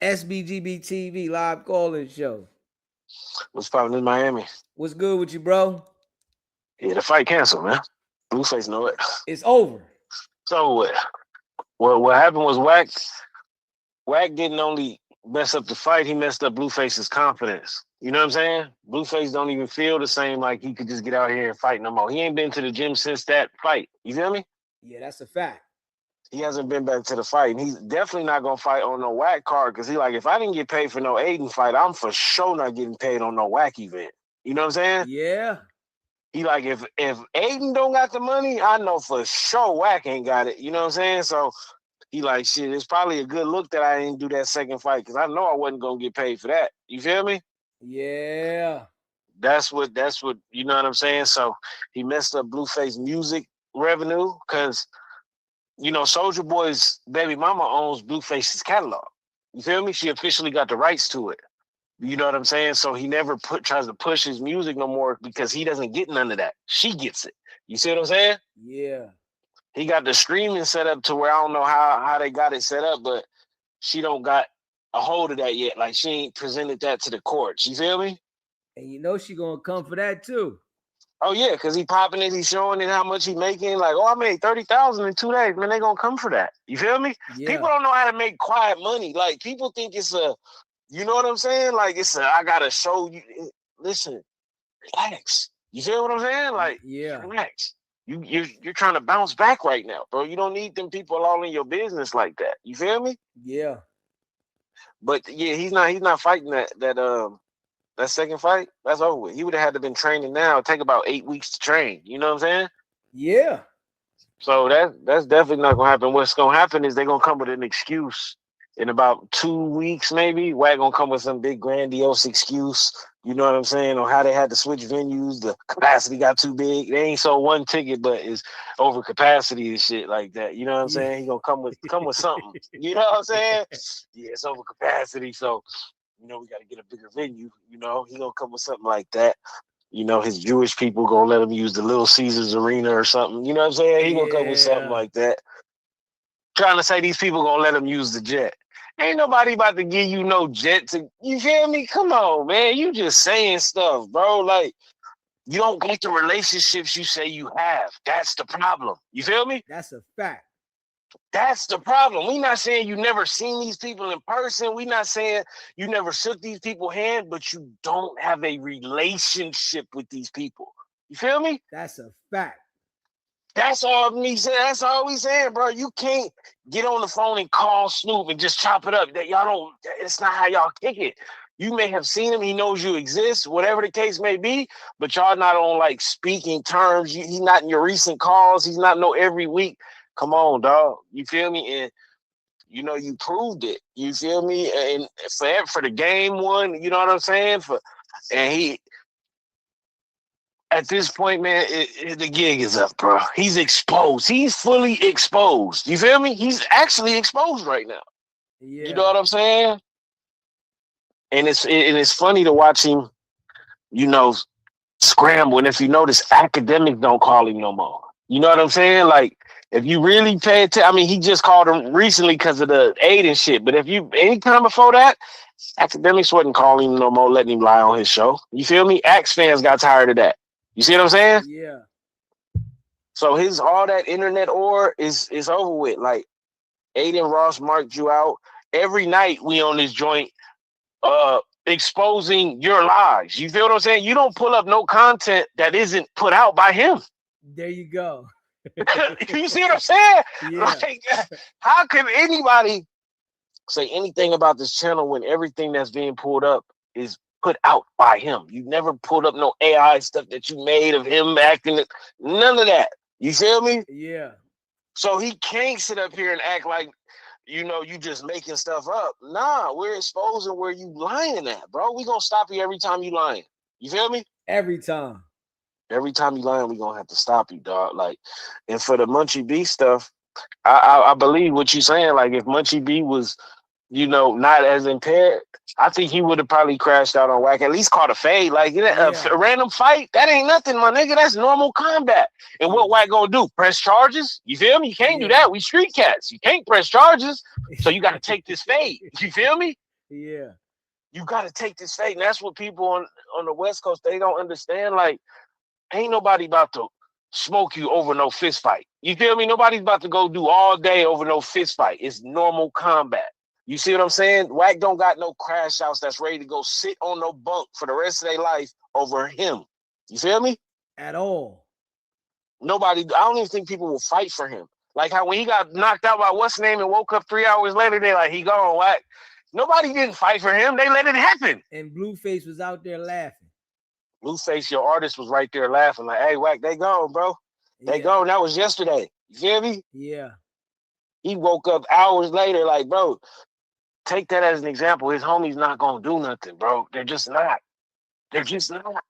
SBGB TV live calling show. What's poppin' in Miami? What's good with you, bro? Yeah, the fight canceled, man. Blueface know it. It's over. So what happened was Wack didn't only mess up the fight, he messed up Blueface's confidence. You know what I'm saying? Blueface don't even feel the same like he could just get out here and fight no more. He ain't been to the gym since that fight. You feel me? Yeah, that's a fact. He hasn't been back to the fight. And he's definitely not gonna fight on no Wack card because he like, if I didn't get paid for no Aiden fight, I'm for sure not getting paid on no Wack event. You know what I'm saying? Yeah. He like, if Aiden don't got the money, I know for sure Wack ain't got it. You know what I'm saying? So he like, shit, it's probably a good look that I didn't do that second fight because I know I wasn't gonna get paid for that. You feel me? Yeah. That's what you know what I'm saying? So he messed up Blueface music revenue because Soulja Boy's baby mama owns Blueface's catalog. You feel me? She officially got the rights to it. You know what I'm saying? So he never tries to push his music no more because he doesn't get none of that. She gets it. You see what I'm saying? Yeah. He got the streaming set up to where I don't know how they got it set up, but she don't got a hold of that yet. Like she ain't presented that to the courts. You feel me? And she gonna come for that too. Oh yeah, because he popping it, he's showing it how much he making. Like, I made 30,000 in 2 days. Man, they gonna come for that. You feel me? Yeah. People don't know how to make quiet money. Like people think it's you know what I'm saying? Like I gotta show you. Listen, relax. You feel what I'm saying? Like, yeah, relax. You're trying to bounce back right now, bro. You don't need them people all in your business like that. You feel me? Yeah. But yeah, he's not fighting that second fight. That's over with. He would have had to been training now. It'd take about 8 weeks to train. You know what I'm saying? Yeah. So that's definitely not gonna happen. What's gonna happen is they're gonna come with an excuse in about 2 weeks, maybe. Wack gonna come with some big grandiose excuse. You know what I'm saying? On how they had to switch venues. The capacity got too big. They ain't sold one ticket, but it's over capacity and shit like that. You know what I'm saying? He gonna come with something. You know what I'm saying? Yeah, it's over capacity. So, we got to get a bigger venue. He gonna come with something like that. His Jewish people gonna let him use the Little Caesars Arena or something. You know what I'm saying? He gonna come with something like that. Trying to say these people gonna let him use the jet. Ain't nobody about to give you no jet to, you feel me? Come on, man. You just saying stuff, bro. Like, you don't get the relationships you say you have. That's the problem. You feel me? That's a fact. That's the problem. We not saying you never seen these people in person. We not saying you never shook these people's hand, but you don't have a relationship with these people. You feel me? That's a fact. That's all me saying. That's all we saying, bro. You can't get on the phone and call Snoop and just chop it up. That y'all don't. It's not how y'all kick it. You may have seen him. He knows you exist, whatever the case may be. But y'all not on like speaking terms. He's not in your recent calls. He's not every week. Come on, dog. You feel me? And you proved it. You feel me? And for the game one, you know what I'm saying? He. At this point, man, the gig is up, bro. He's exposed. He's fully exposed. You feel me? He's actually exposed right now. Yeah. You know what I'm saying? And it's funny to watch him, scramble. And if you notice, academics don't call him no more. You know what I'm saying? Like, if you really pay attention, he just called him recently because of the aid and shit. But any time before that, academics wasn't calling him no more, letting him lie on his show. You feel me? Axe fans got tired of that. You see what I'm saying? Yeah. So all that internet is over with. Like, Aiden Ross marked you out. Every night we on this joint exposing your lies. You feel what I'm saying? You don't pull up no content that isn't put out by him. There you go. You see what I'm saying? Yeah. Like, how can anybody say anything about this channel when everything that's being pulled up is put out by him? You never pulled up no AI stuff that you made of him acting. None of that. You feel me? Yeah. So he can't sit up here and act like, you just making stuff up. Nah, we're exposing where you lying at, bro. We gonna stop you every time you lying. You feel me? Every time. Every time you lying, we gonna have to stop you, dog. Like, and for the Munchie B stuff, I believe what you saying. Like, if Munchie B was, not as impaired, I think he would have probably crashed out on Wack. At least caught a fade. Like, a random fight, that ain't nothing, my nigga. That's normal combat. And what Wack gonna do? Press charges? You feel me? You can't do that. We street cats. You can't press charges. So you got to take this fade. You feel me? Yeah. You got to take this fate. And that's what people on the West Coast, they don't understand. Like, ain't nobody about to smoke you over no fist fight. You feel me? Nobody's about to go do all day over no fist fight. It's normal combat. You see what I'm saying? Wack don't got no crash outs that's ready to go sit on no bunk for the rest of their life over him. You feel me? At all. Nobody, I don't even think people will fight for him. Like how when he got knocked out by what's name and woke up 3 hours later, they like, he gone, Wack. Nobody didn't fight for him. They let it happen. And Blueface was out there laughing. Blueface, your artist, was right there laughing like, hey, Wack, they gone, bro. They gone. That was yesterday. You feel me? Yeah. He woke up hours later like, bro, take that as an example. His homies not going to do nothing, bro. They're just not. They're just not.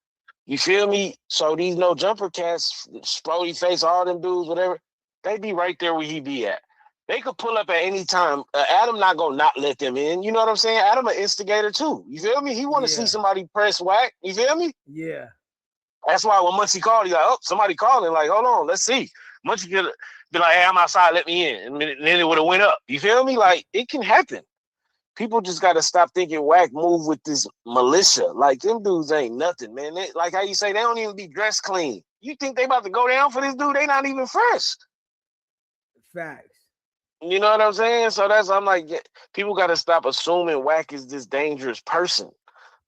You feel me? So these no jumper cats, Sprody Face, all them dudes, whatever, they be right there where he be at. They could pull up at any time. Adam not gonna not let them in. You know what I'm saying? Adam an instigator too. You feel me? He want to see somebody press Wack. You feel me? Yeah. That's why when Muncie called, he like, oh, somebody calling. Like, hold on, let's see. Muncie could be like, hey, I'm outside, let me in. And then it would have went up. You feel me? Like, it can happen. People just got to stop thinking Wack move with this militia. Like, them dudes ain't nothing, man. They, like how you say, they don't even be dressed clean. You think they about to go down for this dude? They not even fresh. Facts. You know what I'm saying? So I'm like, yeah, people got to stop assuming Wack is this dangerous person.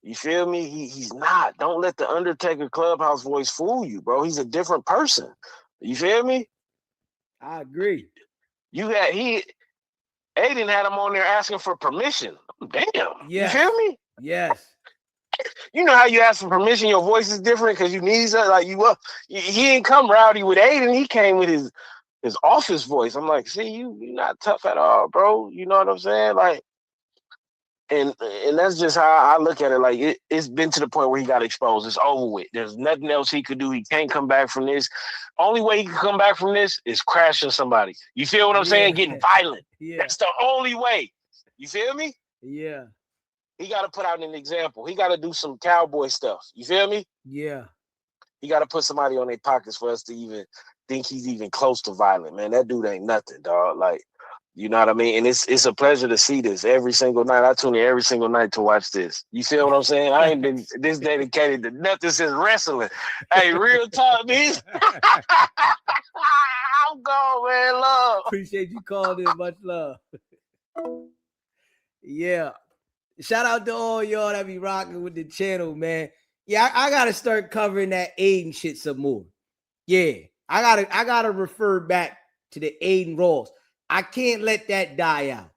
You feel me? He's not. Don't let the Undertaker Clubhouse voice fool you, bro. He's a different person. You feel me? I agree. Aiden had him on there asking for permission. Damn. Yes. You feel me? Yes. You know how you ask for permission, your voice is different because you need something. Like he didn't come rowdy with Aiden. He came with his office voice. I'm like, see, you're not tough at all, bro. You know what I'm saying? Like, and that's just how I look at it. Like, it's been to the point where he got exposed. It's over with. There's nothing else he could do. He can't come back from this. Only way he can come back from this is crashing somebody. You feel what I'm saying? Getting violent. Yeah. That's the only way. You feel me? Yeah. He got to put out an example. He got to do some cowboy stuff. You feel me? Yeah. He got to put somebody on their pockets for us to even think he's even close to violent, man. That dude ain't nothing, dog. Like, you know what I mean? And it's a pleasure to see this every single night. I tune in every single night to watch this. You feel what I'm saying? I ain't been this dedicated to nothing since wrestling. Hey, real talk, bitch. I'm gone, man. Love. Appreciate you calling in. Much love. Yeah. Shout out to all y'all that be rocking with the channel, man. Yeah, I gotta start covering that Aiden shit some more. Yeah, I gotta refer back to the Aiden Ross. I can't let that die out.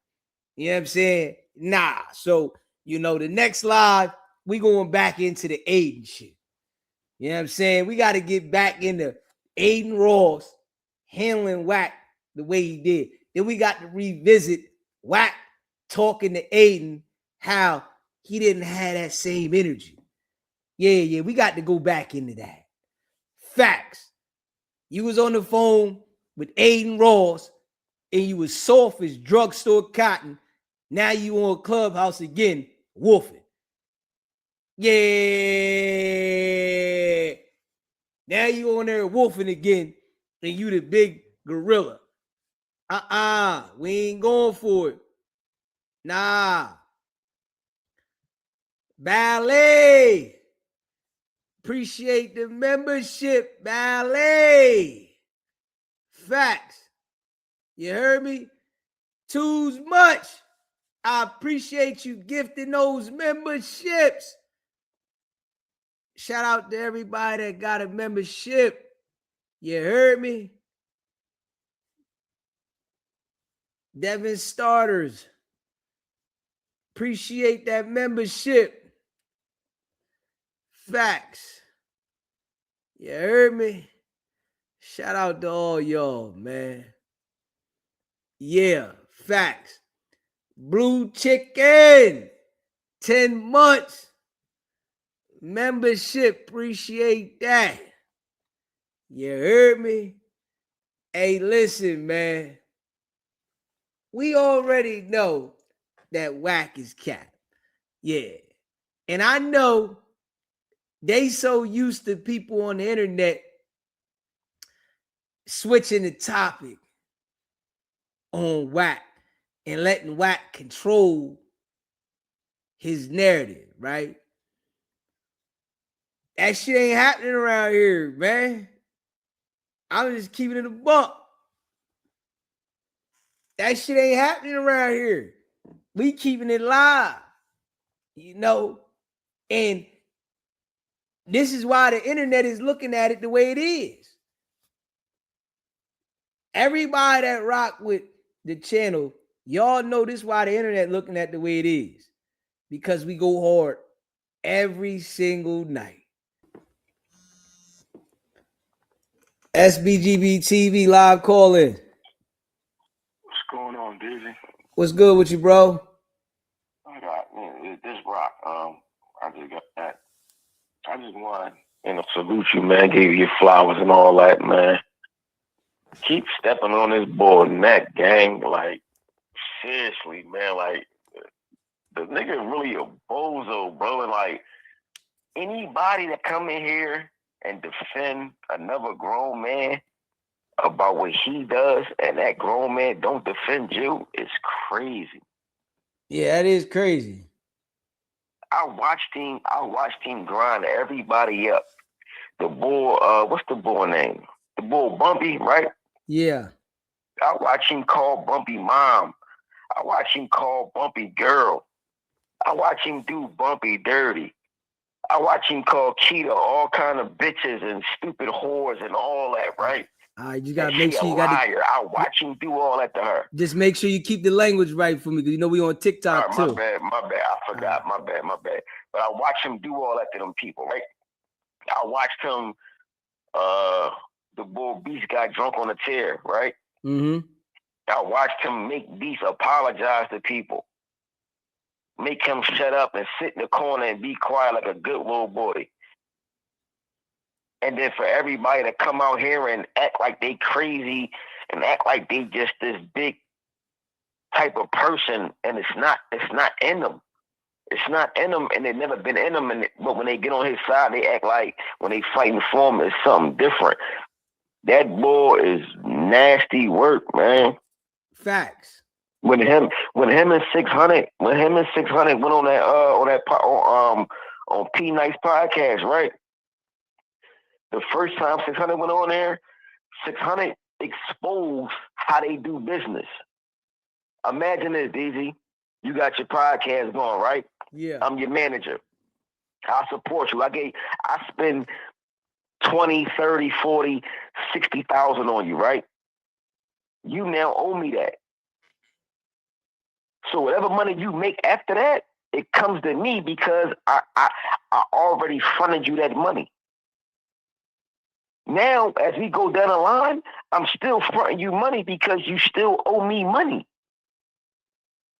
You know what I'm saying? Nah. So, the next live, we going back into the Aiden shit. You know what I'm saying? We got to get back into Aiden Ross handling Wack the way he did. Then we got to revisit Wack talking to Aiden, how he didn't have that same energy. Yeah, we got to go back into that. Facts. You was on the phone with Aiden Ross and you was soft as drugstore cotton. Now you on Clubhouse again, wolfing. Yeah. Now you on there wolfing again and you the big gorilla. We ain't going for it. Nah. Ballet. Appreciate the membership, Ballet. Facts. You heard me? Too much. I appreciate you gifting those memberships. Shout out to everybody that got a membership. You heard me? Devin Starters. Appreciate that membership. Facts. You heard me? Shout out to all y'all, man. Yeah, facts. Blue Chicken. 10 months. Membership. Appreciate that. You heard me? Hey, listen, man. We already know that Wack is cap. Yeah. And I know they so used to people on the internet switching the topic on Wack and letting Wack control his narrative, right? That shit ain't happening around here, man. I'm just keeping it a buck. That shit ain't happening around here. We keeping it live, you know? And this is why the internet is looking at it the way it is. Everybody that rock with the channel, y'all know this is why the internet looking at the way it is. Because we go hard every single night. SBGB TV live calling. What's going on, Deezy? What's good with you, bro? I got this rock. I just got that. I just want to salute you, man. Give you your flowers and all that, man. Keep stepping on this boy neck, gang. Like, seriously, man. Like, the nigga really a bozo, bro. And like, anybody that come in here and defend another grown man about what he does, and that grown man don't defend you, it's crazy. Yeah, that is crazy. I watched him grind everybody up. The boy, what's the boy name? The boy Bumpy, right? Yeah. I watched him call Bumpy mom. I watched him call Bumpy girl. I watched him do Bumpy dirty. I watched him call Keita all kind of bitches and stupid whores and all that, right? All right, you gotta make sure you got to. I watch him do all that to her. Just make sure you keep the language right for me, because you know we on TikTok too. My bad. I forgot. My bad. But I watched him do all that to them people, right? I watched him. The boy Beast got drunk on a chair, right? Mm-hmm. I watched him make Beast apologize to people, make him shut up and sit in the corner and be quiet like a good little boy. And then for everybody to come out here and act like they crazy and act like they just this big type of person, and it's not in them. It's not in them, and they've never been in them. But when they get on his side, they act like when they fighting for him, it's something different. That boy is nasty work, man. Facts. When him and 600 went on that on P Nice podcast, right? The first time 600 went on there, 600 exposed how they do business. Imagine this, Deezy. You got your podcast going, right? Yeah. I'm your manager. I support you. I spend 20, 30, 40, 60,000 on you, right? You now owe me that. So whatever money you make after that, it comes to me because I already fronted you that money. Now, as we go down the line, I'm still fronting you money because you still owe me money.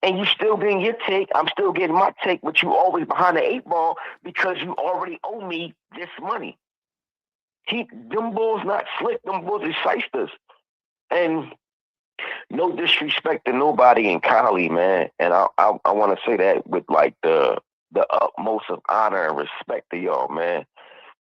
And you still getting your take, I'm still getting my take, but you always behind the 8 ball because you already owe me this money. Them boys not slick, them boys are shysters. And no disrespect to nobody in Cali, man. And I want to say that with like the utmost of honor and respect to y'all, man.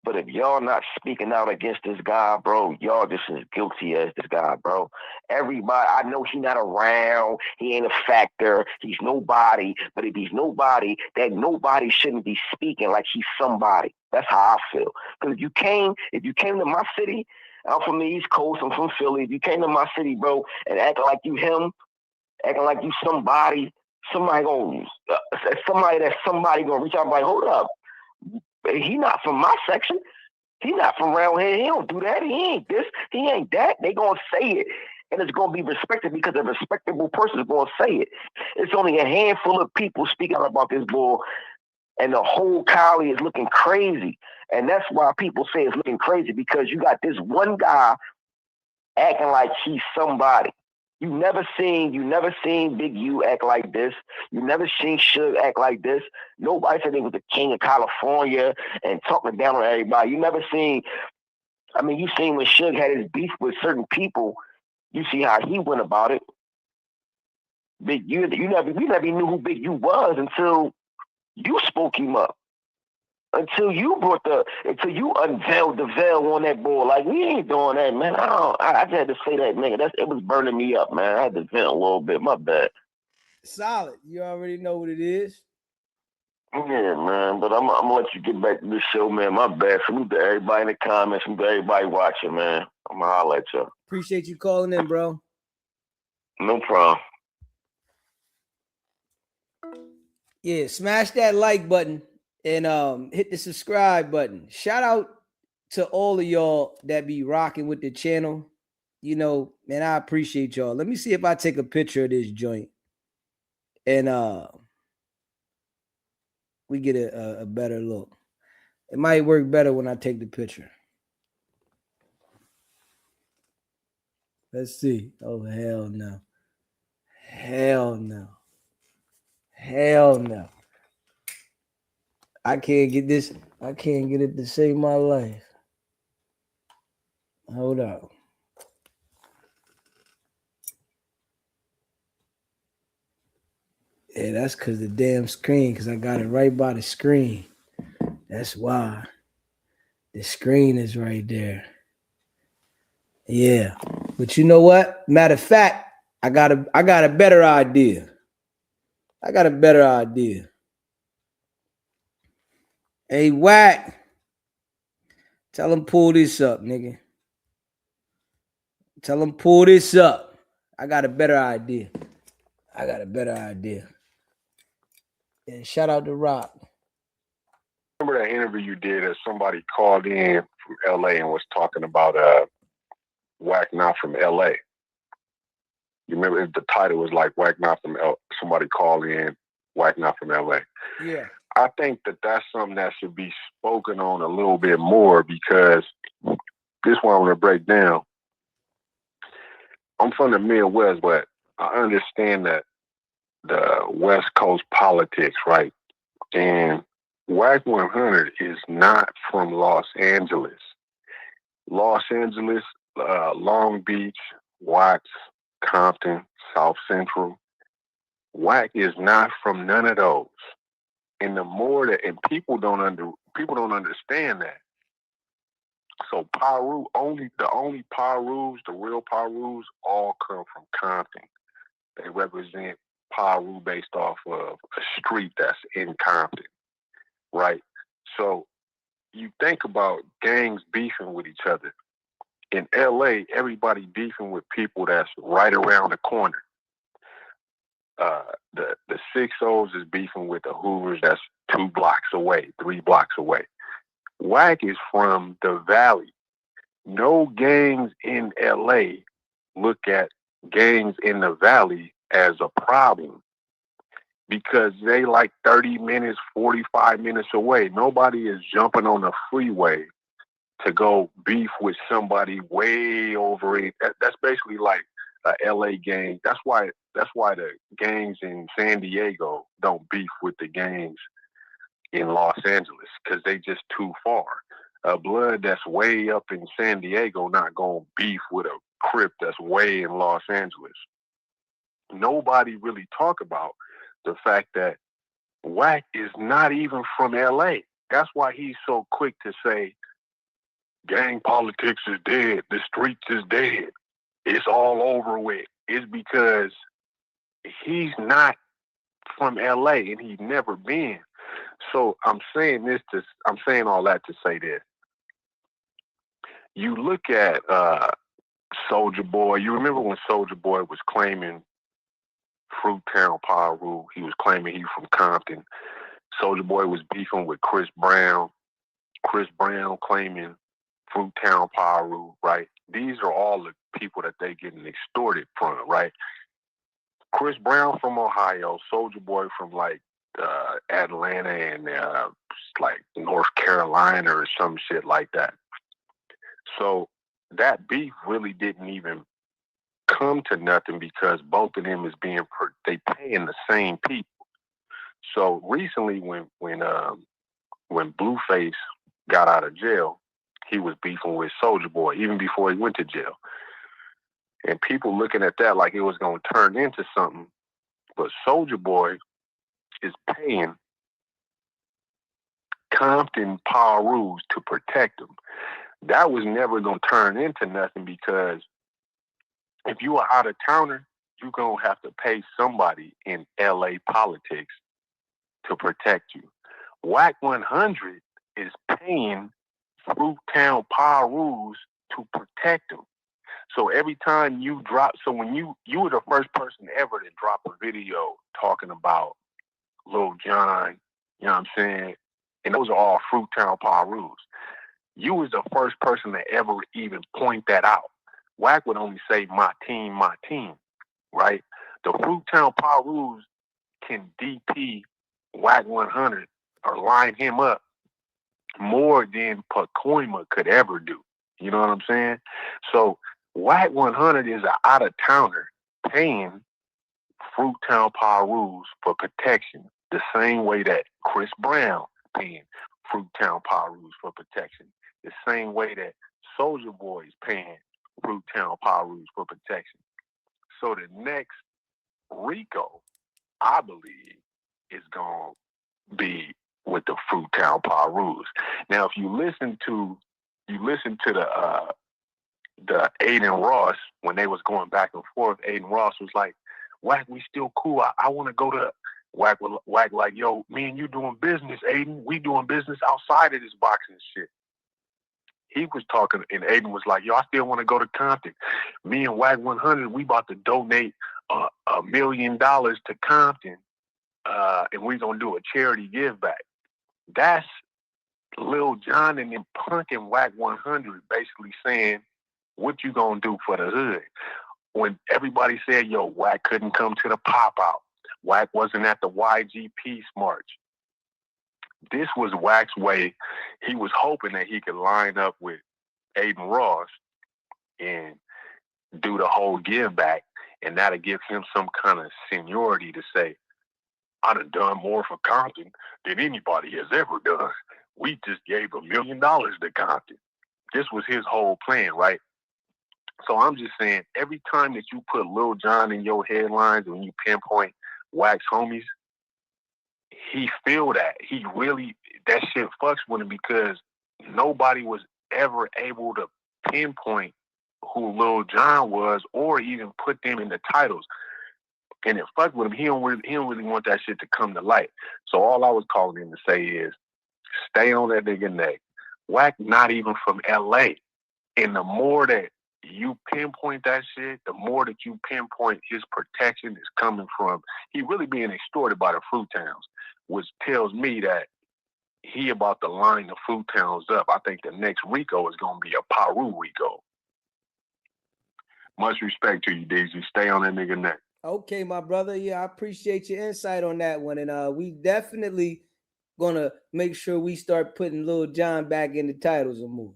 But if y'all not speaking out against this guy, bro, y'all just as guilty as this guy, bro. Everybody, I know he not around. He ain't a factor. He's nobody. But if he's nobody, that nobody shouldn't be speaking like he's somebody. That's how I feel. Because if you came to my city, I'm from the East Coast, I'm from Philly. If you came to my city, bro, and acting like you him, acting like you somebody gonna reach out and be like, hold up. He not from my section. He not from around here. He don't do that. He ain't this. He ain't that. They gonna say it. And it's gonna be respected because a respectable person is gonna say it. It's only a handful of people speaking out about this bull, and the whole Cali is looking crazy. And that's why people say it's looking crazy, because you got this one guy acting like he's somebody. You never seen Big U act like this. You never seen Suge act like this. Nobody said they was the king of California and talking down on everybody. You seen when Suge had his beef with certain people, you see how he went about it. Big U, we never knew who Big U was until you spoke him up. Until you unveiled the veil on that boy. Like, we ain't doing that, man. I just had to say that, nigga. It was burning me up, man. I had to vent a little bit. My bad. Solid. You already know what it is. Yeah, man. But I'm gonna let you get back to this show, man. My bad. Salute to everybody in the comments. Salute to everybody watching, man. I'm gonna holler at you. Appreciate you calling in, bro. No problem. Yeah, smash that like button and hit the subscribe button. Shout out to all of y'all that be rocking with the channel. You know, man, I appreciate y'all. Let me see if I take a picture of this joint and we get a better look. It might work better when I take the picture. Let's see. Oh, hell no. Hell no. Hell no. I can't get this. I can't get it to save my life. Hold on. Yeah, that's because the damn screen, because I got it right by the screen. That's why. The screen is right there. Yeah. But you know what? Matter of fact, I got a better idea. I got a better idea. Hey, Wack. Tell him pull this up, nigga. Tell him pull this up. I got a better idea. I got a better idea. And shout out to Rock. Remember that interview you did as somebody called in from LA and was talking about Wack not from LA. You remember the title was like Wack not from somebody called in, Wack not from LA. Yeah. I think that that's something that should be spoken on a little bit more, because this one I'm going to break down. I'm from the Midwest, but I understand that the West Coast politics, right? And WICKED100 is not from Los Angeles. Los Angeles, Long Beach, Watts, Compton, South Central. Wack is not from none of those. And the more that, and people don't understand that. So the only Pirus, the real Pirus, all come from Compton. They represent Piru based off of a street that's in Compton, right? So you think about gangs beefing with each other. In LA, everybody beefing with people that's right around the corner. The 6-0s is beefing with the Hoovers that's 2 blocks away, 3 blocks away. Wack is from the Valley. No gangs in LA look at gangs in the Valley as a problem, because they like 30 minutes, 45 minutes away. Nobody is jumping on the freeway to go beef with somebody way over it. That's basically like a LA gang. That's why the gangs in San Diego don't beef with the gangs in Los Angeles, because they just too far. A blood that's way up in San Diego not gonna beef with a Crip that's way in Los Angeles. Nobody really talk about the fact that Wack is not even from LA. That's why he's so quick to say gang politics is dead, the streets is dead, it's all over with. It's because he's not from LA and he's never been. So I'm saying all that to say this. You look at Soulja Boy. You remember when Soulja Boy was claiming Fruittown Piru? He was claiming he from Compton. Soulja Boy was beefing with Chris Brown. Chris Brown claiming Fruittown Piru, right? These are all the people that they getting extorted from, right? Chris Brown from Ohio, Soulja Boy from like Atlanta and like North Carolina or some shit like that. So that beef really didn't even come to nothing, because both of them is they paying the same people. So recently, when Blueface got out of jail, he was beefing with Soulja Boy even before he went to jail. And people looking at that like it was going to turn into something. But Soulja Boy is paying Compton Pirus to protect him. That was never going to turn into nothing, because if you are out of towner, you're going to have to pay somebody in LA politics to protect you. WICKED100 is paying Fruittown Power Rules to protect them. So every time you drop, so when you were the first person ever to drop a video talking about Lil Jon, you know what I'm saying? And those are all Fruittown Power Rules. You was the first person to ever even point that out. Wack would only say my team, right? The Fruittown Power Rules can DP WICKED100 or line him up more than Pacoima could ever do. You know what I'm saying? So WICKED100 is an out-of-towner paying Fruittown Power Rules for protection, the same way that Chris Brown paying Fruittown Power Rules for protection, the same way that Soulja Boy is paying Fruittown Power Rules for protection. So the next Rico, I believe, is going to be with the Fruittown Power Rules. Now, if you listen to the Aiden Ross, when they was going back and forth, Aiden Ross was like, Wack, we still cool. I want to go to Wack like, yo, me and you doing business, Aiden. We doing business outside of this boxing shit. He was talking, and Aiden was like, yo, I still want to go to Compton. Me and WICKED100, we about to donate $1 million to Compton, and we going to do a charity give back. That's Lil Jon and them punking WICKED100 basically saying, what you going to do for the hood? When everybody said, yo, Wack couldn't come to the pop-out. Wack wasn't at the YG Peace March. This was Wack's way. He was hoping that he could line up with Aiden Ross and do the whole give back, and that'll give him some kind of seniority to say, I done more for Compton than anybody has ever done. We just gave $1 million to Compton. This was his whole plan, right? So I'm just saying, every time that you put Lil Jon in your headlines, when you pinpoint Wack's homies, he feel that. He really, that shit fucks with him because nobody was ever able to pinpoint who Lil Jon was or even put them in the titles. And it fucked with him. He don't really want that shit to come to light. So all I was calling him to say is, stay on that nigga neck. Wack not even from LA. And the more that you pinpoint that shit, the more that you pinpoint his protection is coming from, he really being extorted by the Fruit Towns, which tells me that he about to line the Fruit Towns up. I think the next Rico is going to be a Paru Rico. Much respect to you, Deezy. Stay on that nigga neck. Okay, my brother. Yeah, I appreciate your insight on that one. And we definitely going to make sure we start putting Lil Jon back in the titles and more.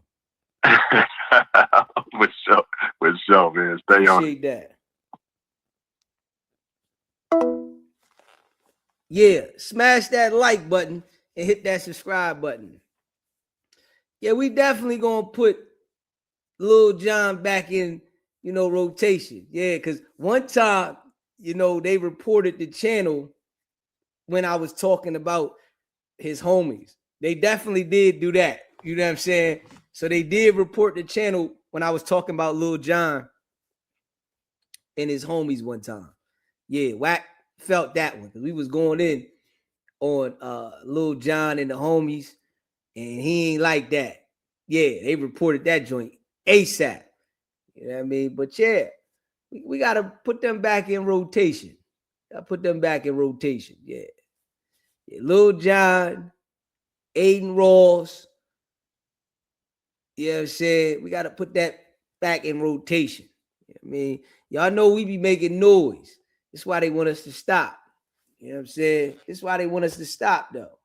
With sure, man. Stay on. Appreciate that. Yeah, smash that like button and hit that subscribe button. Yeah, we definitely gonna put Lil Jon back in, rotation. Yeah, because one time, they reported the channel when I was talking about his homies. They definitely did do that. You know what I'm saying? So they did report the channel when I was talking about Lil Jon and his homies one time. Yeah, Wack felt that one because we was going in on Lil Jon and the homies, and he ain't like that. Yeah, they reported that joint ASAP. You know what I mean? But yeah, we got to put them back in rotation. Yeah. Lil Jon, Aiden Ross. You know what I'm saying? We got to put that back in rotation. You know what I mean? Y'all know we be making noise. That's why they want us to stop. You know what I'm saying? That's why they want us to stop, though.